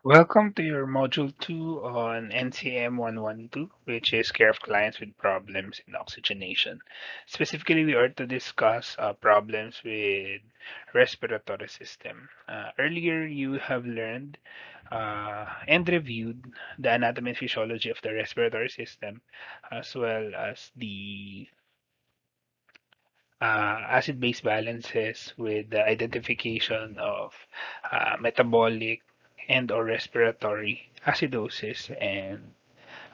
Welcome to your Module 2 on NCM 112, which is care of clients with problems in oxygenation. Specifically, we are to discuss problems with respiratory system. Earlier, you have learned and reviewed the anatomy and physiology of the respiratory system, as well as the acid-base balances with the identification of metabolic and or respiratory acidosis and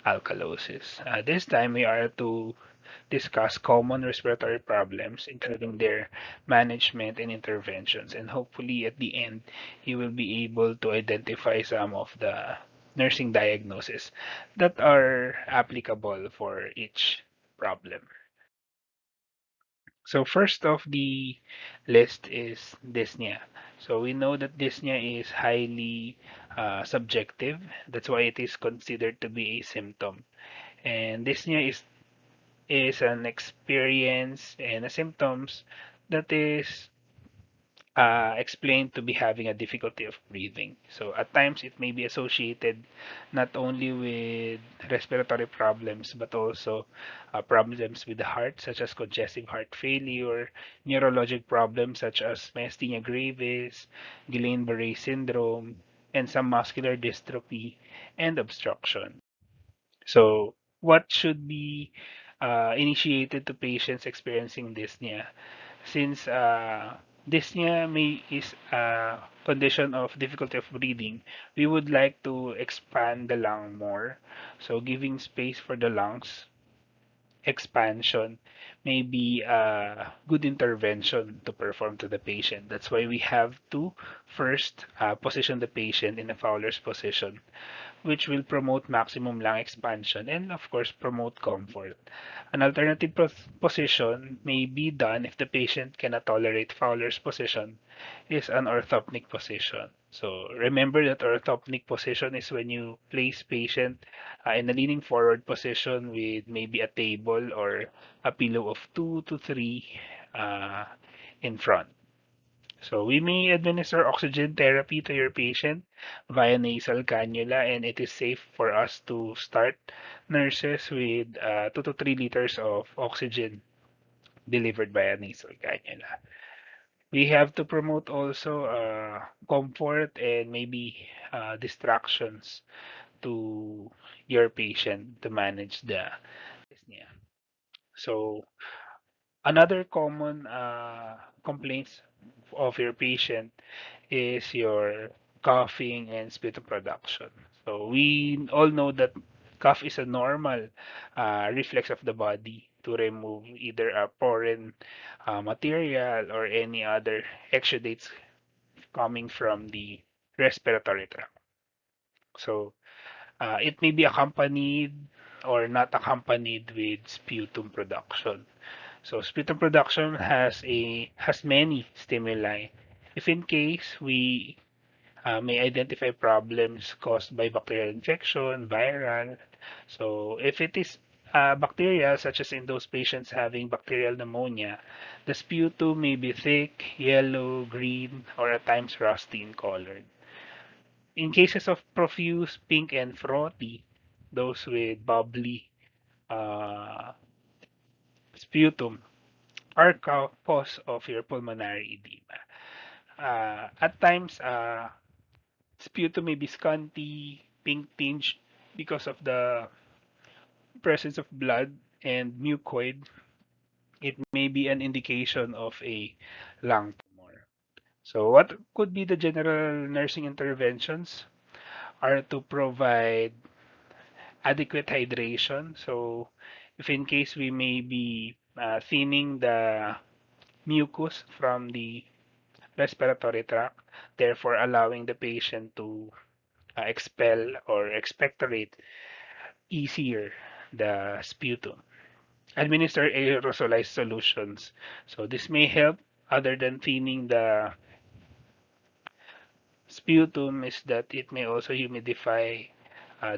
alkalosis. This time we are to discuss common respiratory problems, including their management and interventions. And hopefully at the end, you will be able to identify some of the nursing diagnoses that are applicable for each problem. So first of the list is dyspnea. So we know that dyspnea is highly subjective. That's why it is considered to be a symptom. And dyspnea is an experience and a symptoms that is explained to be having a difficulty of breathing. So at times it may be associated not only with respiratory problems but also problems with the heart, such as congestive heart failure, neurologic problems such as myasthenia gravis, Guillain-Barré syndrome, and some muscular dystrophy and obstruction. So what should be initiated to patients experiencing dyspnea? Since dyspnea is a condition of difficulty of breathing, we would like to expand the lung more. So giving space for the lungs expansion may be a good intervention to perform to the patient. That's why we have to first position the patient in a Fowler's position, which will promote maximum lung expansion and, of course, promote comfort. An alternative position may be done if the patient cannot tolerate Fowler's position is an orthopnic position. So remember that orthopnic position is when you place patient in a leaning forward position with maybe a table or a pillow of 2 to 3 uh, in front. So we may administer oxygen therapy to your patient via nasal cannula, and it is safe for us to start nurses with 2 to 3 liters of oxygen delivered via nasal cannula. We have to promote also comfort and maybe distractions to your patient to manage the dyspnea. So another common complaints of your patient is your coughing and sputum production. So we all know that cough is a normal reflex of the body to remove either a foreign material or any other exudates coming from the respiratory tract. So it may be accompanied or not accompanied with sputum production. So sputum production has many stimuli. If in case we may identify problems caused by bacterial infection, viral. So if it is bacterial, such as in those patients having bacterial pneumonia, the sputum may be thick, yellow, green, or at times rusty in color. In cases of profuse, pink, and frothy, those with bubbly uh, sputum are cause of your pulmonary edema. At times, sputum may be scanty, pink tinged because of the presence of blood and mucoid. It may be an indication of a lung tumor. So, what could be the general nursing interventions are to provide adequate hydration. So, if in case we may be thinning the mucus from the respiratory tract, therefore allowing the patient to expel or expectorate easier the sputum. Administer aerosolized solutions. So this may help other than thinning the sputum is that it may also humidify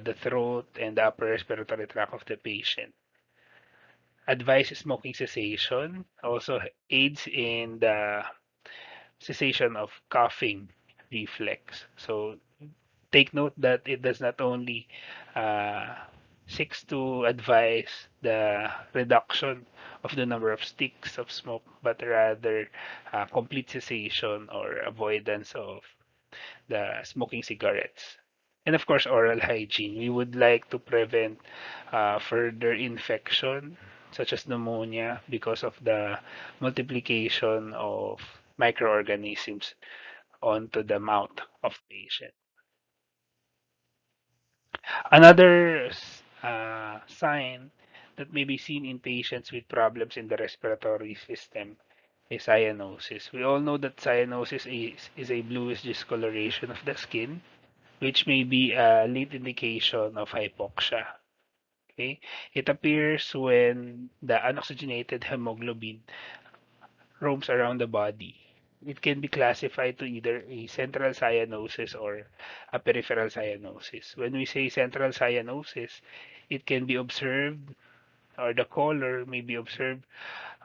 the throat and the upper respiratory tract of the patient. Advise smoking cessation also aids in the cessation of coughing reflex. So Take note that it does not only uh, seeks to advise the reduction of the number of sticks of smoke, but rather complete cessation or avoidance of the smoking cigarettes. And of course, oral hygiene. We would like to prevent further infection, such as pneumonia, because of the multiplication of microorganisms onto the mouth of patient. Another sign that may be seen in patients with problems in the respiratory system is cyanosis. We all know that cyanosis is a bluish discoloration of the skin, which may be a lead indication of hypoxia. Okay? It appears when the unoxygenated hemoglobin roams around the body. It can be classified to either a central cyanosis or a peripheral cyanosis. When we say central cyanosis, it can be observed, or the color may be observed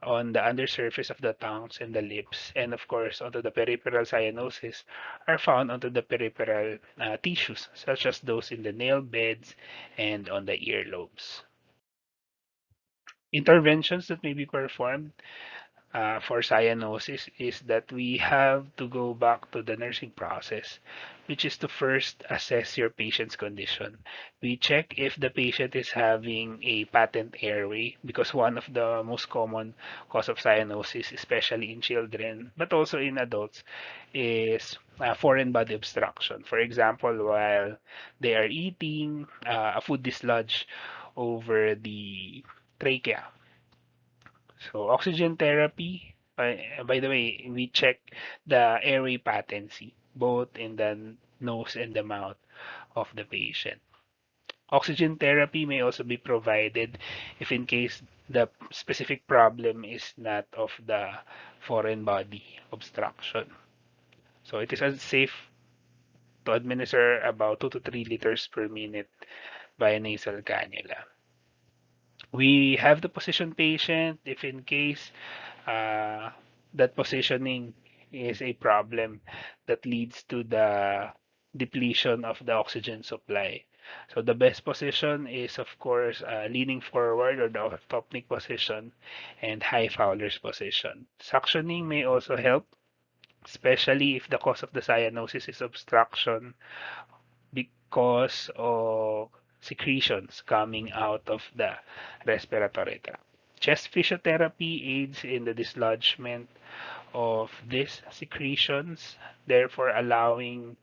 on the undersurface of the tongues and the lips. And of course, onto the peripheral cyanosis are found onto the peripheral tissues, such as those in the nail beds and on the earlobes. Interventions that may be performed for cyanosis is that we have to go back to the nursing process, which is to first assess your patient's condition. We check if the patient is having a patent airway, because one of the most common cause of cyanosis, especially in children, but also in adults, is foreign body obstruction. For example, while they are eating, a food dislodge over the trachea. So oxygen therapy, by the way, we check the airway patency, both in the nose and the mouth of the patient. Oxygen therapy may also be provided if in case the specific problem is not of the foreign body obstruction. So it is safe to administer about 2 to 3 liters per minute via nasal cannula. We have the position patient if in case uh, that positioning is a problem that leads to the depletion of the oxygen supply. So the best position is, of course, leaning forward or the orthopnic position and high Fowler's position. Suctioning may also help, especially if the cause of the cyanosis is obstruction because of secretions coming out of the respiratory tract. Chest physiotherapy aids in the dislodgement of these secretions, therefore allowing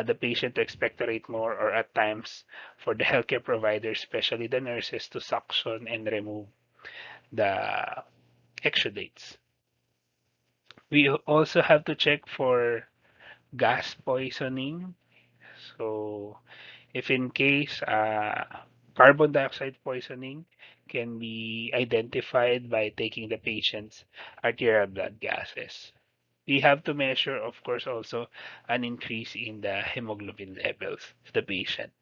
the patient to expectorate more, or at times for the healthcare providers, especially the nurses, to suction and remove the exudates. We also have to check for gas poisoning. So if in case carbon dioxide poisoning can be identified by taking the patient's arterial blood gases. We have to measure, of course, also an increase in the hemoglobin levels of the patient.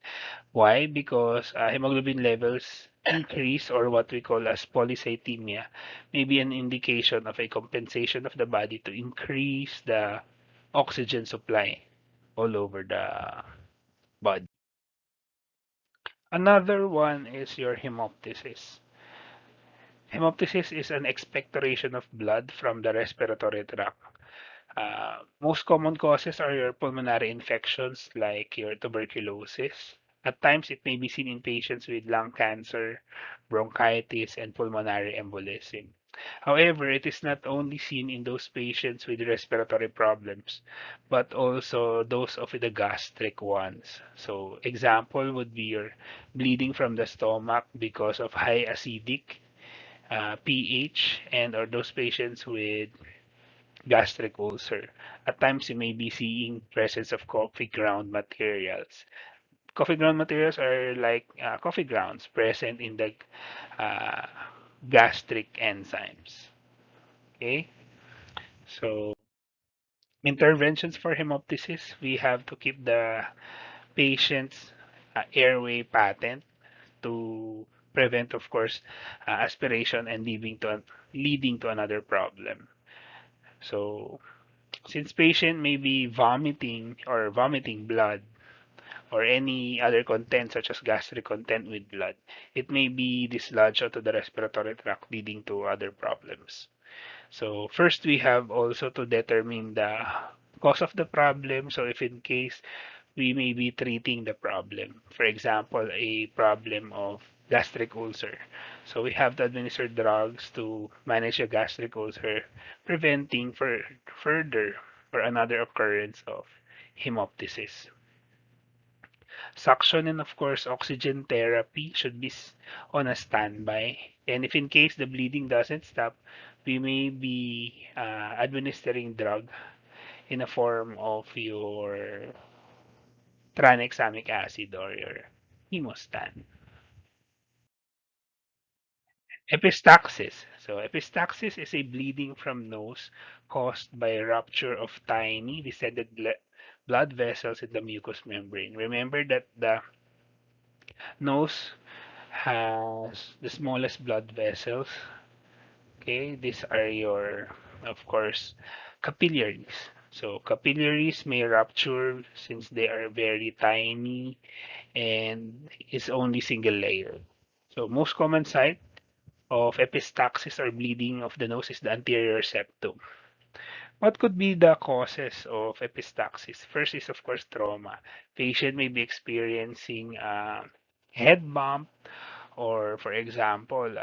Why? Because hemoglobin levels increase, or what we call as polycythemia, may be an indication of a compensation of the body to increase the oxygen supply all over the body. Another one is your hemoptysis. Hemoptysis is an expectoration of blood from the respiratory tract. Most common causes are your pulmonary infections like your tuberculosis. At times, it may be seen in patients with lung cancer, bronchitis, and pulmonary embolism. However, it is not only seen in those patients with respiratory problems, but also those of the gastric ones. So, example would be your bleeding from the stomach because of high acidic pH, and or those patients with gastric ulcer. At times, you may be seeing presence of coffee ground materials. Coffee ground materials are like coffee grounds present in the uh, gastric enzymes. Okay, so interventions for hemoptysis, we have to keep the patient's airway patent to prevent, of course, aspiration and leading to another problem. So, since patient may be vomiting or vomiting blood or any other content such as gastric content with blood, it may be dislodged onto the respiratory tract, leading to other problems. So first we have also to determine the cause of the problem. So if in case we may be treating the problem, for example, a problem of gastric ulcer. So we have to administer drugs to manage a gastric ulcer, preventing further or another occurrence of hemoptysis. Suction and of course oxygen therapy should be on a standby. And if in case the bleeding doesn't stop, we may be administering drug in a form of your tranexamic acid or your hemostat. Epistaxis. So epistaxis is a bleeding from nose caused by rupture of tiny descended blood vessels in the mucous membrane. Remember that the nose has the smallest blood vessels. Okay, these are your, of course, capillaries. So capillaries may rupture since they are very tiny and is only single layer. So most common site of epistaxis or bleeding of the nose is the anterior septum. What could be the causes of epistaxis? First is of course trauma. Patient may be experiencing head bump or for example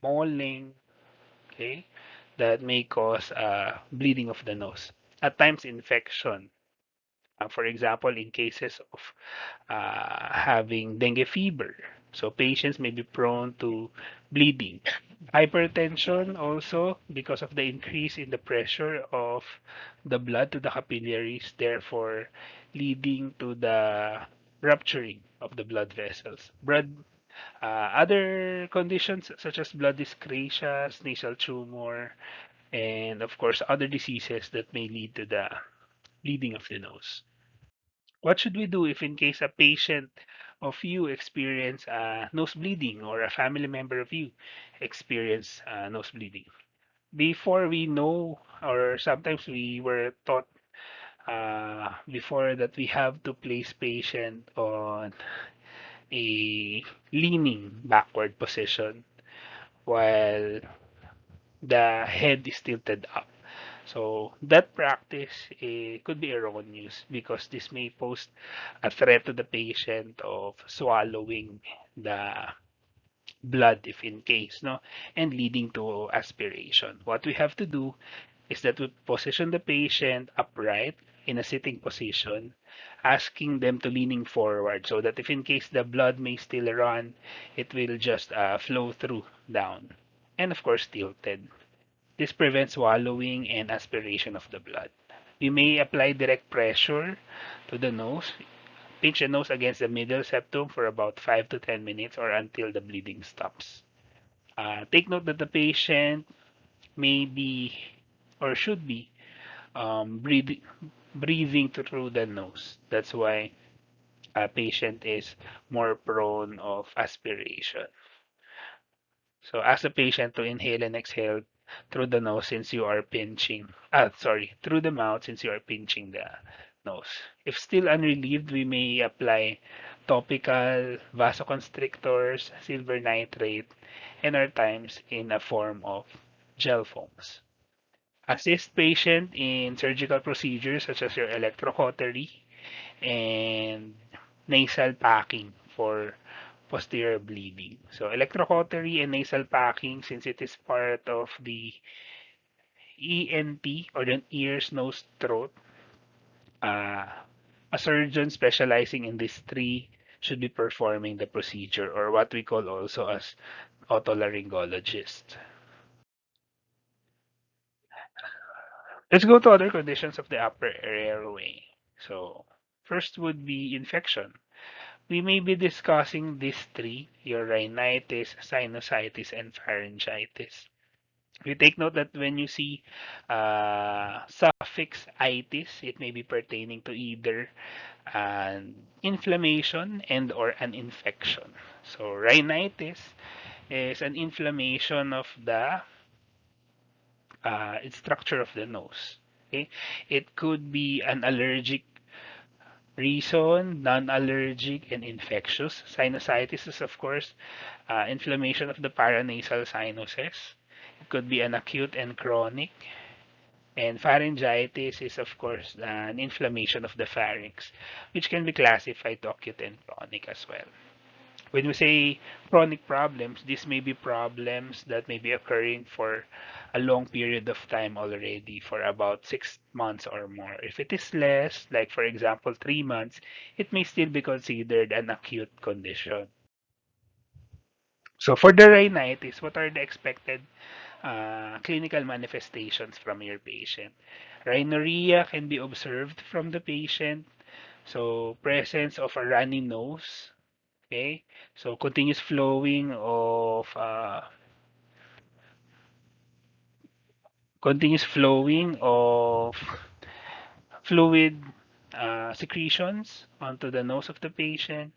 mauling, okay, that may cause bleeding of the nose. At times infection. For example, in cases of having dengue fever. So patients may be prone to bleeding. Hypertension also because of the increase in the pressure of the blood to the capillaries, therefore leading to the rupturing of the blood vessels. Other conditions such as blood dyscrasias, nasal tumor, and of course other diseases that may lead to the bleeding of the nose. What should we do if in case a patient of you experience nose bleeding or a family member of you experience nose bleeding? Before we know, or sometimes we were taught before that we have to place patient on a leaning backward position while the head is tilted up. So that practice could be erroneous because this may pose a threat to the patient of swallowing the blood if in case, no, and leading to aspiration. What we have to do is that we position the patient upright in a sitting position, asking them to leaning forward so that if in case the blood may still run, it will just flow through down. And of course, tilted. This prevents swallowing and aspiration of the blood. We may apply direct pressure to the nose. Pinch the nose against the middle septum for about 5 to 10 minutes or until the bleeding stops. Take note that the patient may be or should be breathing through the nose. That's why a patient is more prone of aspiration. So ask the patient to inhale and exhale through the nose since you are pinching, through the mouth since you are pinching the nose. If still unrelieved, we may apply topical vasoconstrictors, silver nitrate, and at times in a form of gel foams. Assist patient in surgical procedures such as your electrocautery and nasal packing for posterior bleeding. So electrocautery and nasal packing, since it is part of the ENT or the ears, nose, throat, uh, a surgeon specializing in these three should be performing the procedure or what we call also as otolaryngologist. Let's go to other conditions of the upper airway. So first would be infection. We may be discussing these three, your rhinitis, sinusitis, and pharyngitis. You take note that when you see suffix itis, it may be pertaining to either an inflammation and or an infection. So rhinitis is an inflammation of the structure of the nose. Okay, it could be an allergic Reason, non-allergic and infectious. Sinusitis is, of course, inflammation of the paranasal sinuses. It could be an acute and chronic. And pharyngitis is, of course, an inflammation of the pharynx, which can be classified to acute and chronic as well. When we say chronic problems, these may be problems that may be occurring for a long period of time already, for about 6 months or more. If it is less, like for example 3 months, it may still be considered an acute condition. So for the rhinitis, what are the expected clinical manifestations from your patient? Rhinorrhea can be observed from the patient. So presence of a runny nose, okay? So continuous flowing of fluid secretions onto the nose of the patient.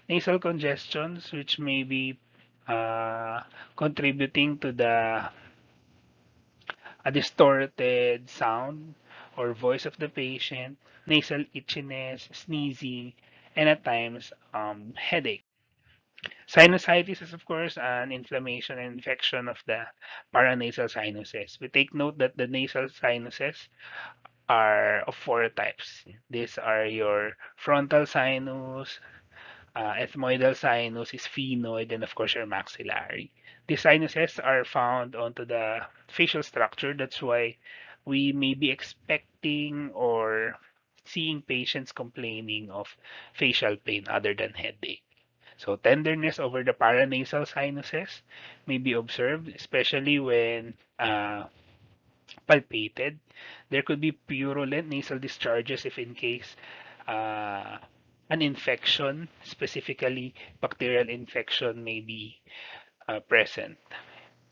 Nasal congestions, which may be uh, contributing to the a distorted sound or voice of the patient, nasal itchiness, sneezing, and at times headache. Sinusitis is, of course, an inflammation and infection of the paranasal sinuses. We take note that the nasal sinuses are of four types. These are your frontal sinus, ethmoidal sinus, sphenoid, and of course your maxillary. These sinuses are found onto the facial structure. That's why we may be expecting or seeing patients complaining of facial pain other than headache. So tenderness over the paranasal sinuses may be observed, especially when palpated. There could be purulent nasal discharges if in case uh, an infection, specifically bacterial infection, may be present.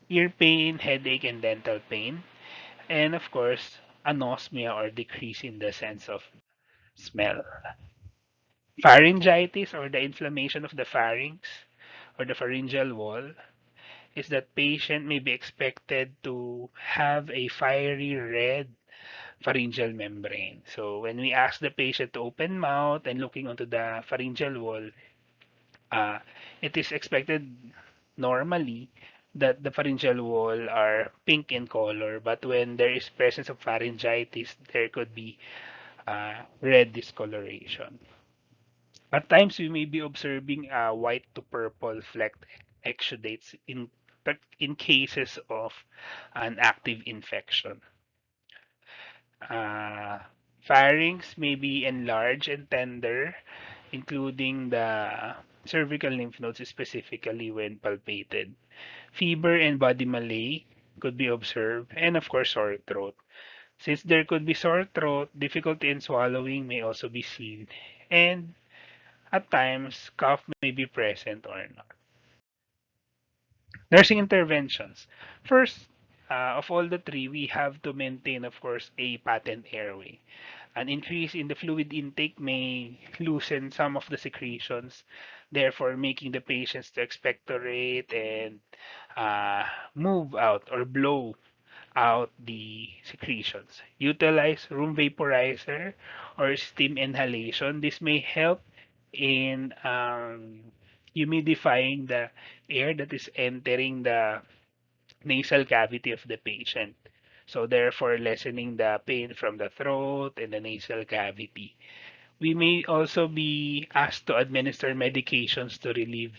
Ear pain, headache, and dental pain. And of course, anosmia or decrease in the sense of smell. Pharyngitis or the inflammation of the pharynx or the pharyngeal wall is that patient may be expected to have a fiery red pharyngeal membrane. So when we ask the patient to open mouth and looking onto the pharyngeal wall, uh, it is expected normally that the pharyngeal wall are pink in color, but when there is presence of pharyngitis, there could be red discoloration. At times, we may be observing white to purple flecked exudates in cases of an active infection. Uh, Pharynx may be enlarged and tender, including the cervical lymph nodes specifically when palpated. Fever and body malaise could be observed, and of course, sore throat. Since there could be sore throat, difficulty in swallowing may also be seen, and at times, cough may be present or not. Nursing interventions. First, of all the three, we have to maintain, of course, a patent airway. An increase in the fluid intake may loosen some of the secretions, therefore making the patients to expectorate and uh, move out or blow out the secretions. Utilize room vaporizer or steam inhalation. This may help in humidifying the air that is entering the nasal cavity of the patient. So therefore lessening the pain from the throat and the nasal cavity. We may also be asked to administer medications to relieve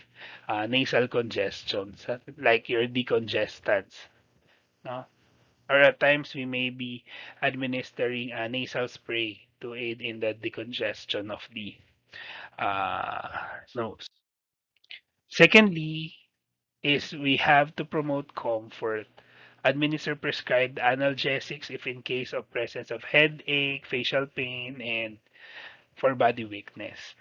nasal congestions, like your decongestants. No? Or at times we may be administering a nasal spray to aid in the decongestion of the uh, nose. Secondly, is we have to promote comfort. Administer prescribed analgesics if in case of presence of headache, facial pain, and for body weakness.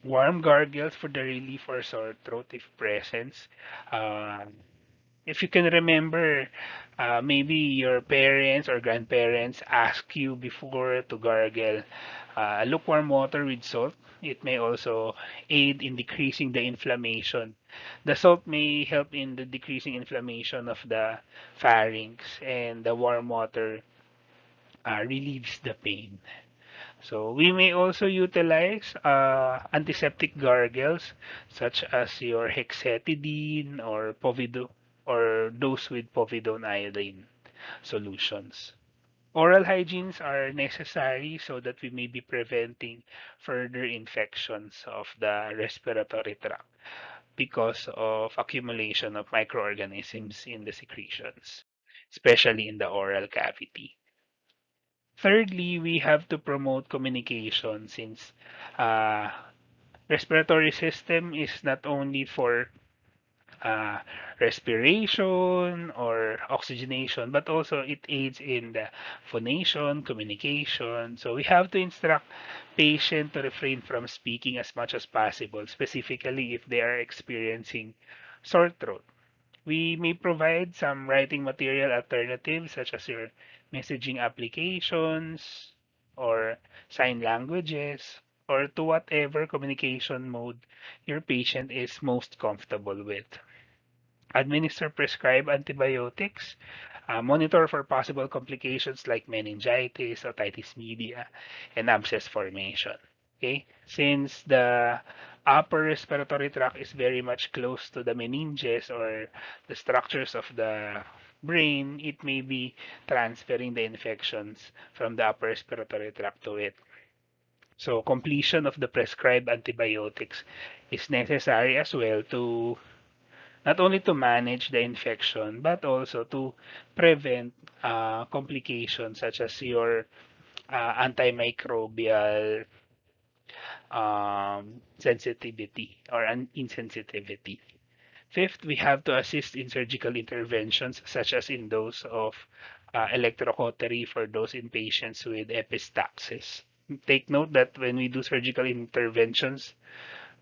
Warm gargles for the relief or sore throat if presence. Uh, if you can remember, maybe your parents or grandparents ask you before to gargle lukewarm water with salt. It may also aid in decreasing the inflammation. The salt may help in the decreasing inflammation of the pharynx, and the warm water relieves the pain. So we may also utilize antiseptic gargles such as your hexetidine or those with povidone iodine solutions. Oral hygienes are necessary so that we may be preventing further infections of the respiratory tract because of accumulation of microorganisms in the secretions, especially in the oral cavity. Thirdly, we have to promote communication since uh, respiratory system is not only for uh, respiration or oxygenation, but also it aids in the phonation, communication. So we have to instruct patient to refrain from speaking as much as possible, specifically if they are experiencing sore throat. We may provide some writing material alternatives such as your messaging applications or sign languages or to whatever communication mode your patient is most comfortable with. Administer prescribed antibiotics, monitor for possible complications like meningitis, otitis media, and abscess formation. Okay, since the upper respiratory tract is very much close to the meninges or the structures of the brain, it may be transferring the infections from the upper respiratory tract to it. So completion of the prescribed antibiotics is necessary as well to not only to manage the infection, but also to prevent complications such as your antimicrobial sensitivity or insensitivity. Fifth, we have to assist in surgical interventions such as in those of electrocautery for those in patients with epistaxis. Take note that when we do surgical interventions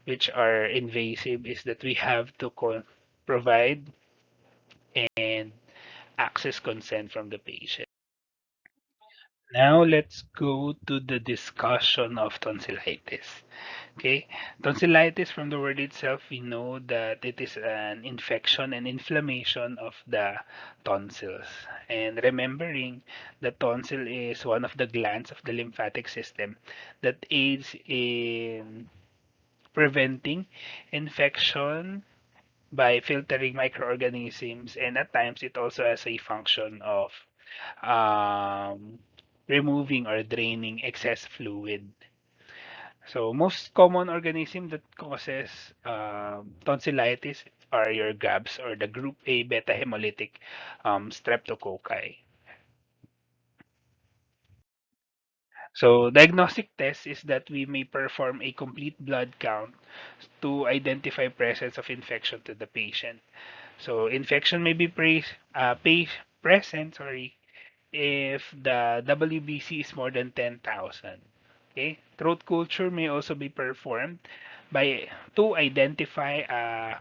which are invasive is that we have to provide and access consent from the patient. Now let's go to the discussion of tonsillitis. Okay, tonsillitis from the word itself, we know that it is an infection and inflammation of the tonsils. And remembering the tonsil is one of the glands of the lymphatic system that aids in preventing infection by filtering microorganisms, and at times it also has a function of um, removing or draining excess fluid. So most common organism that causes tonsillitis are your GABs or the group A beta hemolytic streptococci. So diagnostic test is that we may perform a complete blood count to identify presence of infection to the patient. So infection may be present, sorry, if the WBC is more than 10,000. Okay, throat culture may also be performed by to identify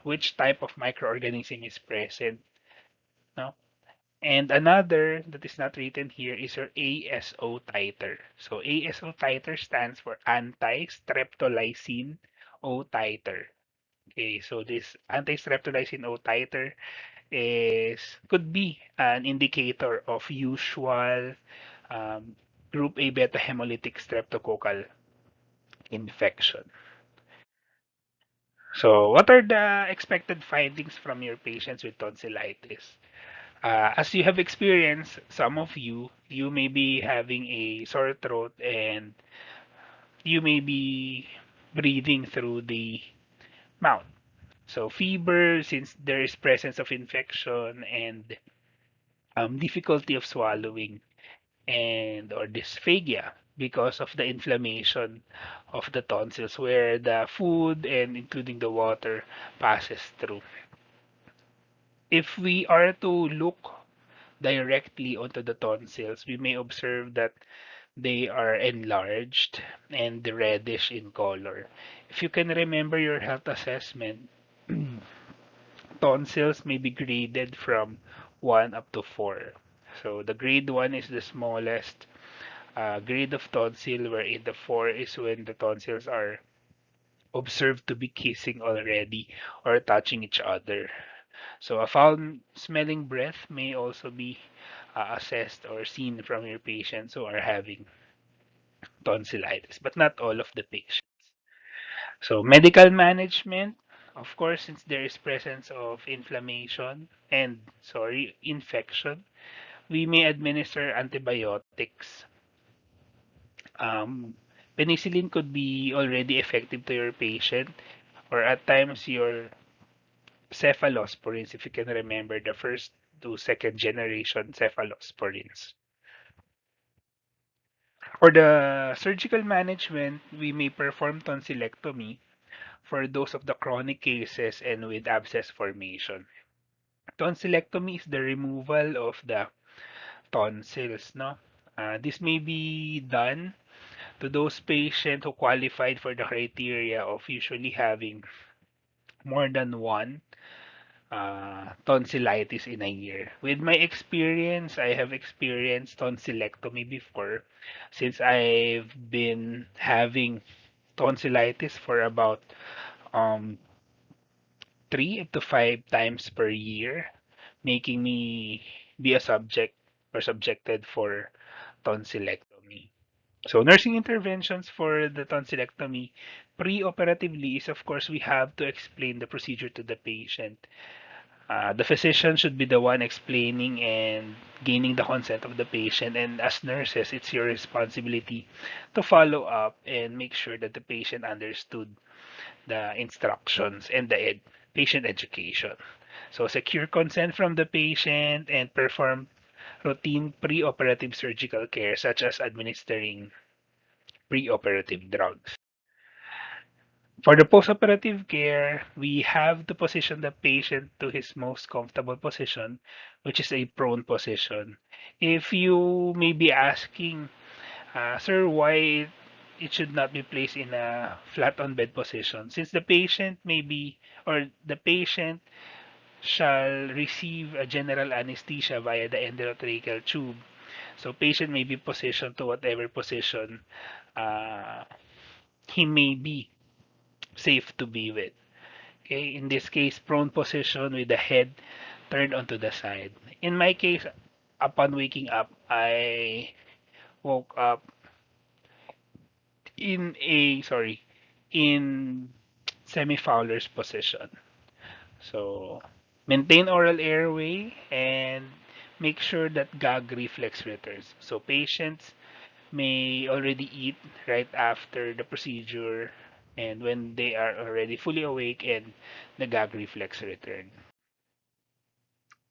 which type of microorganism is present. No? And another that is not written here is your ASO titer. So ASO titer stands for anti-streptolysin O titer. Okay, so this anti-streptolysin O titer could be an indicator of usual um, group A beta hemolytic streptococcal infection. So, what are the expected findings from your patients with tonsillitis? As you have experienced, some of you may be having a sore throat and you may be breathing through the mouth. So, fever, since there is presence of infection and difficulty of swallowing and or dysphagia because of the inflammation of the tonsils where the food and including the water passes through. If we are to look directly onto the tonsils, we may observe that they are enlarged and reddish in color. If you can remember your health assessment, tonsils may be graded from 1 up to 4. So the grade 1 is the smallest grade of tonsil, wherein the 4 is when the tonsils are observed to be kissing already or touching each other. So a foul-smelling breath may also be assessed or seen from your patients who are having tonsillitis, but not all of the patients. So medical management, of course, since there is presence of inflammation and, infection, we may administer antibiotics. Um, Penicillin could be already effective to your patient, or at times your cephalosporins, if you can remember the first to second generation cephalosporins. For the surgical management, we may perform tonsillectomy for those of the chronic cases and with abscess formation. Tonsillectomy is the removal of the tonsils, no? This may be done to those patients who qualified for the criteria of usually having more than one tonsillitis in a year. With my experience, I have experienced tonsillectomy before since I've been having tonsillitis for about um 3 to 5 times per year, making me be a subject or subjected for tonsillectomy. So nursing interventions for the tonsillectomy pre-operatively is, of course, we have to explain the procedure to the patient. The physician should be the one explaining and gaining the consent of the patient, and as nurses, it's your responsibility to follow up and make sure that the patient understood the instructions and the patient education. So secure consent from the patient and perform routine pre-operative surgical care such as administering pre-operative drugs. For the post-operative care, we have to position the patient to his most comfortable position, which is a prone position. If you may be asking, sir, why it should not be placed in a flat on bed position, since the patient may be, or the patient shall receive a general anesthesia via the endotracheal tube. So patient may be positioned to whatever position uh, he may be safe to be with. Okay, in this case, prone position with the head turned onto the side. In my case, upon waking up, I woke up in a, in semi-Fowler's position. So maintain oral airway and make sure that gag reflex returns. So patients may already eat right after the procedure and when they are already fully awake and the gag reflex return.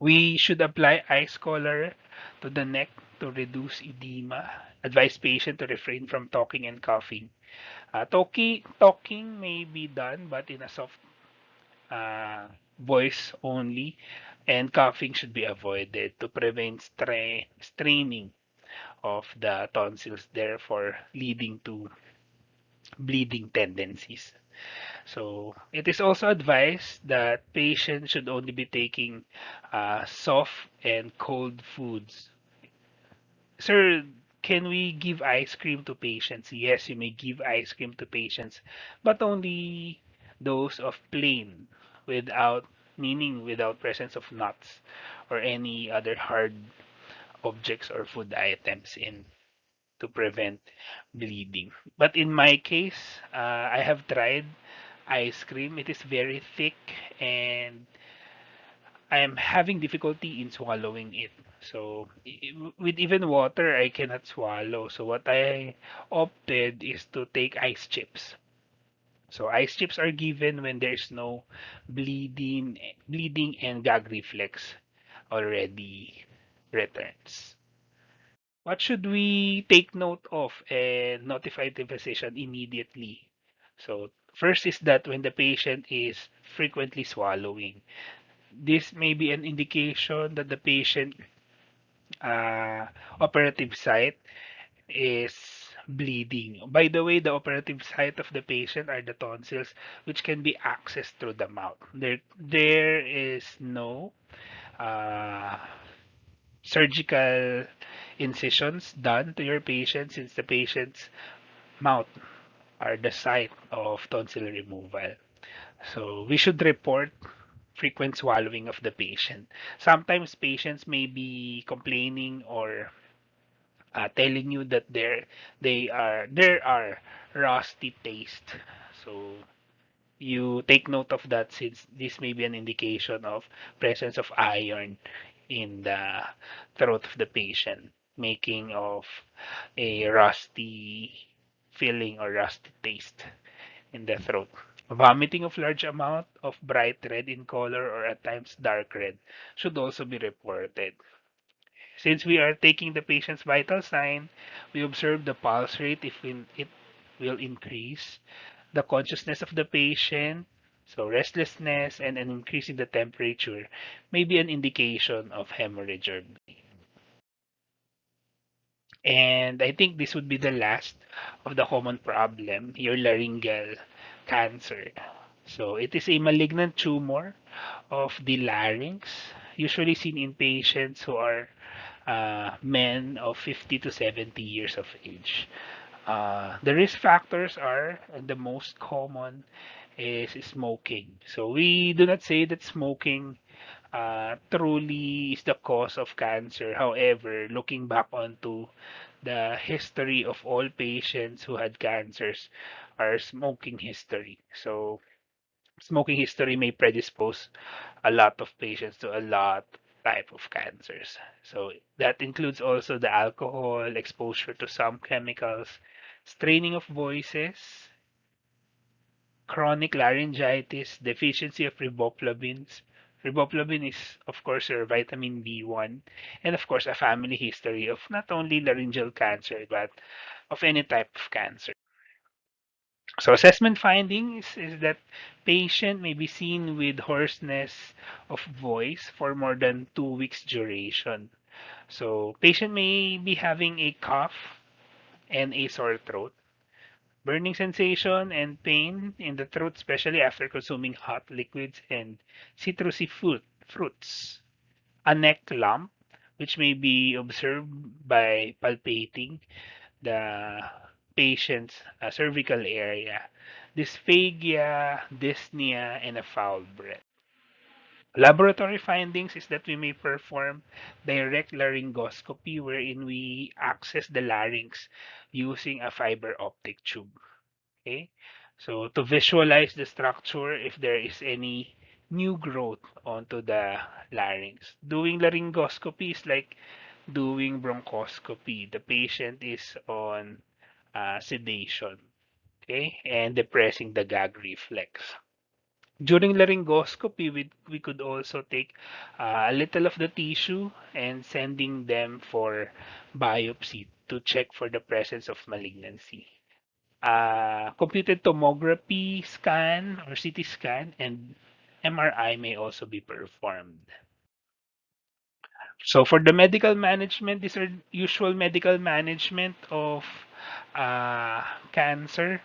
We should apply ice collar to the neck to reduce edema. Advise patient to refrain from talking and coughing. Talking may be done, but in a soft uh, voice only, and coughing should be avoided to prevent straining of the tonsils, therefore leading to bleeding tendencies. So it is also advised that patients should only be taking soft and cold foods. Sir, can we give ice cream to patients? Yes, you may give ice cream to patients, but only those of plain, without meaning without presence of nuts or any other hard objects or food items in to prevent bleeding. But in my case, I have tried ice cream. It is very thick and I am having difficulty in swallowing it. So with even water, I cannot swallow. So what I opted is to take ice chips. So ice chips are given when there's no bleeding and gag reflex already returns. What should we take note of and notify the physician immediately? So first is that when the patient is frequently swallowing, this may be an indication that the patient uh, operative site is bleeding. By the way, the operative site of the patient are the tonsils, which can be accessed through the mouth. There is no uh, surgical incisions done to your patient since the patient's mouth are the site of tonsil removal. So we should report frequent swallowing of the patient. Sometimes patients may be complaining or telling you that there are rusty taste. So you take note of that, since this may be an indication of presence of iron in the throat of the patient, making of a rusty feeling or rusty taste in the throat. Vomiting of large amount of bright red in color or at times dark red should also be reported. Since we are taking the patient's vital sign, we observe the pulse rate if it will increase, the consciousness of the patient, so restlessness and an increase in the temperature may be an indication of hemorrhage or bleeding. And I think this would be the last of the common problem, your laryngeal cancer. So it is a malignant tumor of the larynx, usually seen in patients who are men of 50 to 70 years of age. The risk factors are, and the most common is smoking. So we do not say that smoking truly is the cause of cancer. However, looking back onto the history of all patients who had cancers are smoking history. So smoking history may predispose a lot of patients to a lot type of cancers. So that includes also the alcohol, exposure to some chemicals, straining of voices, chronic laryngitis, deficiency of riboflavins. Riboflavin is, of course, your vitamin B1, and of course, a family history of not only laryngeal cancer, but of any type of cancer. So assessment findings is that patient may be seen with hoarseness of voice for more than 2 weeks duration. So patient may be having a cough and a sore throat, burning sensation and pain in the throat, especially after consuming hot liquids and citrusy fruits. A neck lump, which may be observed by palpating the patient's cervical area, dysphagia, dyspnea, and a foul breath. Laboratory findings is that we may perform direct laryngoscopy wherein we access the larynx using a fiber optic tube. Okay, so to visualize the structure if there is any new growth onto the larynx. Doing laryngoscopy is like doing bronchoscopy. The patient is on sedation, okay, and depressing the gag reflex. During laryngoscopy, we could also take a little of the tissue and sending them for biopsy to check for the presence of malignancy. Computed tomography scan or CT scan and MRI may also be performed. So for the medical management, these are usual medical management of cancer,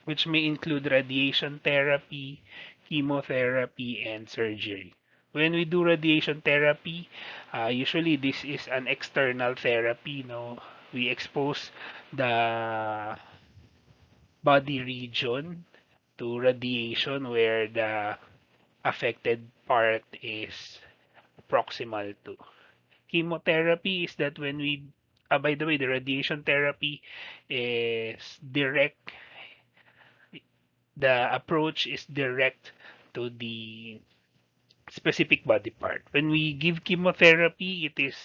which may include radiation therapy, chemotherapy, and surgery. When we do radiation therapy, usually this is an external therapy. No, we expose the body region to radiation where the affected part is proximal to. Chemotherapy is that when we, by the way, the radiation therapy is direct, the approach is direct to the specific body part. When we give chemotherapy, it is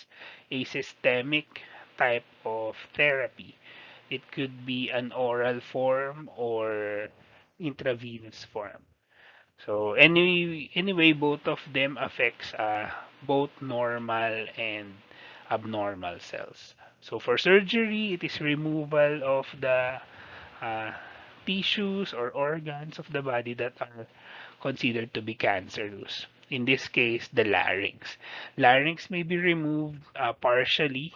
a systemic type of therapy. It could be an oral form or intravenous form. So anyway, both of them affects both normal and abnormal cells. So for surgery, it is removal of the uh, tissues or organs of the body that are considered to be cancerous. In this case, the larynx. Larynx may be removed partially,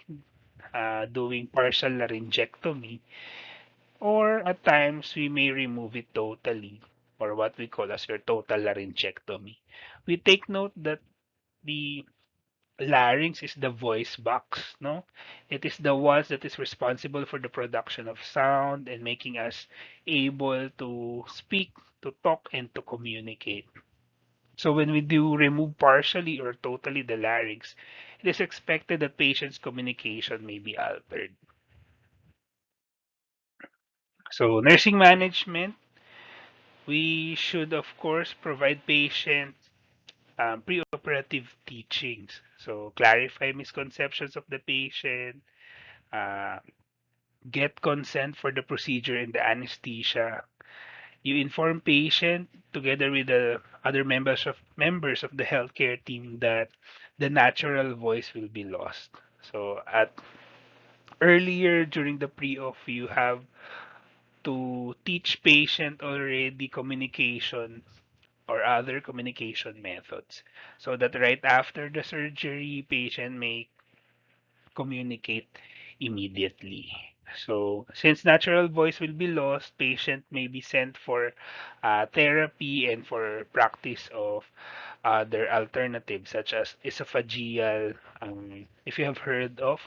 doing partial laryngectomy, or at times we may remove it totally, or what we call as your total laryngectomy. We take note that the larynx is the voice box, no? It is the one that is responsible for the production of sound and making us able to speak, to talk, and to communicate. So when we do remove partially or totally the larynx, it is expected that patient's communication may be altered. So nursing management, we should of course provide patient preoperative teachings. So clarify misconceptions of the patient, uh, get consent for the procedure and the anesthesia. You inform patient together with the other members of the healthcare team that the natural voice will be lost. So at earlier during the pre-op, you have to teach patient already communication or other communication methods so that right after the surgery, patient may communicate immediately. So, since natural voice will be lost, patient may be sent for therapy and for practice of other alternatives such as esophageal. If you have heard of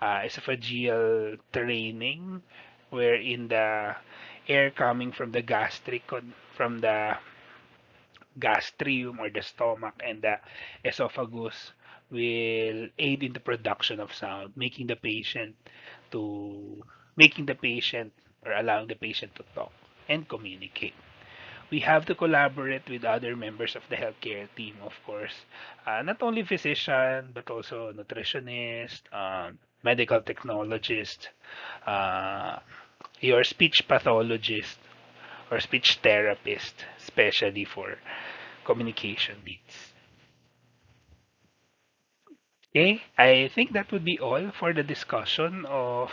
esophageal training, wherein the air coming from the from the gastrium or the stomach and the esophagus will aid in the production of sound, to making the patient or allowing the patient to talk and communicate. We have to collaborate with other members of the healthcare team, of course, not only physician but also nutritionist, medical technologist, uh, your speech pathologist or speech therapist, especially for communication needs. Okay, I think that would be all for the discussion of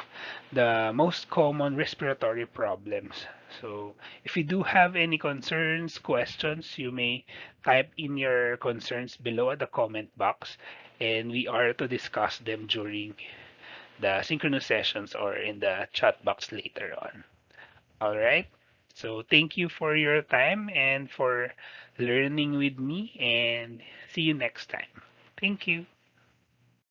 the most common respiratory problems. So, if you do have any concerns, questions, you may type in your concerns below at the comment box, and we are to discuss them during the synchronous sessions or in the chat box later on. All right. So, thank you for your time and for learning with me, and see you next time. Thank you.